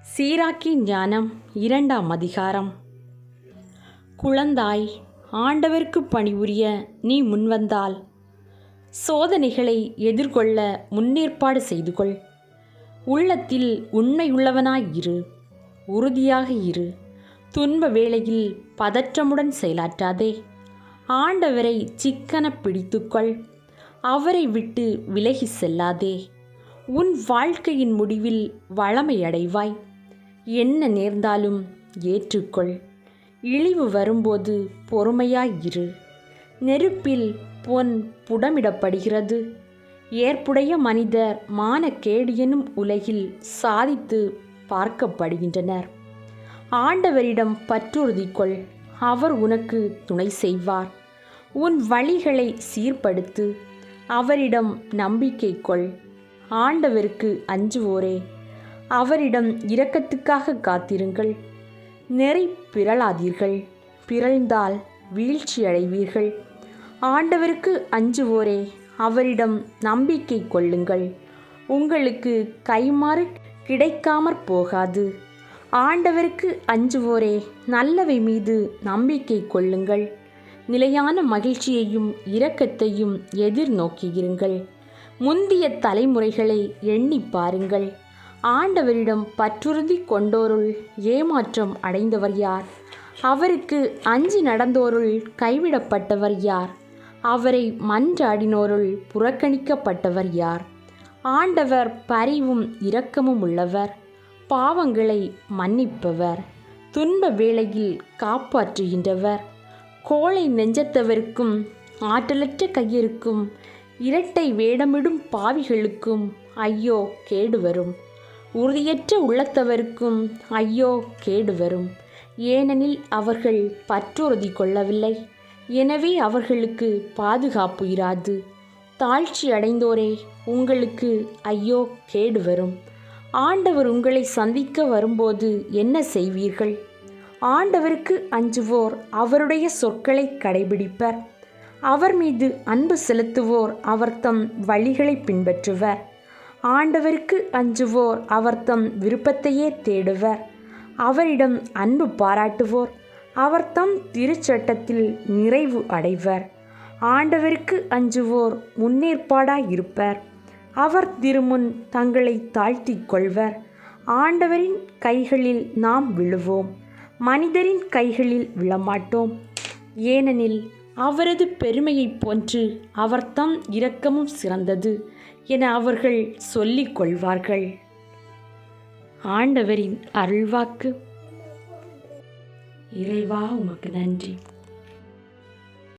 சீராக்கி ஞானம் 2ஆம் அதிகாரம். குழந்தாய், ஆண்டவருக்கு பணிபுரிய நீ முன்வந்தால் சோதனைகளை எதிர்கொள்ள முன்னேற்பாடு செய்து கொள். உள்ளத்தில் உண்மையுள்ளவனாய் இரு, உறுதியாக இரு. துன்ப வேளையில் பதற்றமுடன் செயலாற்றாதே. ஆண்டவரை சிக்கன பிடித்துக்கொள், அவரை விட்டு விலகி செல்லாதே. உன் வாழ்க்கையின் முடிவில் வளமையடைவாய். என்ன நேர்ந்தாலும் ஏற்றுக்கொள். இழிவு வரும்போது பொறுமையாய் இரு. நெருப்பில் பொன் புடமிடப்படுகிறது. ஏற்புடைய மனிதர் மானக்கேடு எனும் உலகில் சாதித்து பார்க்கப்படுகின்றனர். ஆண்டவரிடம் பற்றுறுதி கொள், அவர் உனக்கு துணை செய்வார். உன் வழிகளை சீர்படுத்து, அவரிடம் நம்பிக்கை கொள். ஆண்டவருக்கு அஞ்சுவோரே, அவரிடம் இரக்கத்துக்காக காத்திருங்கள். நெறி பிறழாதீர்கள், பிறழ்ந்தால் வீழ்ச்சியடைவீர்கள். ஆண்டவருக்கு அஞ்சுவோரே, அவரிடம் நம்பிக்கை கொள்ளுங்கள். உங்களுக்கு கைமாறு கிடைக்காமற் போகாது. ஆண்டவருக்கு அஞ்சுவோரே, நல்லவை மீது நம்பிக்கை கொள்ளுங்கள். நிலையான மகிழ்ச்சியையும் இரக்கத்தையும் எதிர்நோக்கியிருங்கள். முந்திய தலைமுறைகளை எண்ணி பாருங்கள். ஆண்டவரிடம் பற்றுறுதி கொண்டோருள் ஏமாற்றம் அடைந்தவர் யார்? அவருக்கு அஞ்சி நடந்தோருள் கைவிடப்பட்டவர் யார்? அவரை மன்றாடினோருள் புறக்கணிக்கப்பட்டவர் யார்? ஆண்டவர் பரிவும் இரக்கமும் உள்ளவர், பாவங்களை மன்னிப்பவர், துன்ப வேளையில் காப்பாற்றுகின்றவர். கோழை நெஞ்சத்தவருக்கும் ஆற்றலற்ற கையருக்கும் இரட்டை வேடமிடும் பாவிகளுக்கும் ஐயோ கேடு வரும். உறுதியற்ற உள்ளத்தவருக்கும் ஐயோ கேடு வரும். ஏனெனில் அவர்கள் பற்றுறுதி கொள்ளவில்லை, எனவே அவர்களுக்கு பாதுகாப்பு இராது. தாழ்ச்சி அடைந்தோரே, உங்களுக்கு ஐயோ கேடு வரும். ஆண்டவர் உங்களை சந்திக்க வரும்போது என்ன செய்வீர்கள்? ஆண்டவருக்கு அஞ்சுவோர் அவருடைய சொற்களை கடைபிடிப்பர். அவர் மீது அன்பு செலுத்துவோர் அவர் தம் வழிகளை பின்பற்றுவர். ஆண்டவருக்கு அஞ்சுவோர் அவர் தம் விருப்பத்தையே தேடுவர். அவரிடம் அன்பு பாராட்டுவோர் அவர் தம் திருச்சட்டத்தில் நிறைவு அடைவர். ஆண்டவருக்கு அஞ்சுவோர் முன்னேற்பாடாயிருப்பர். அவர் திருமுன் தங்களை தாழ்த்தி கொள்வர். ஆண்டவரின் கைகளில் நாம் விழுவோம், மனிதரின் கைகளில் விழமாட்டோம். ஏனெனில் அவரது பெருமையைப் போன்று அவர் தம் இரக்கமும் சிறந்தது என அவர்கள் சொல்லிக் கொள்வார்கள். ஆண்டவரின் அருள்வாக்கு. இறைவா, உமக்கு நன்றி.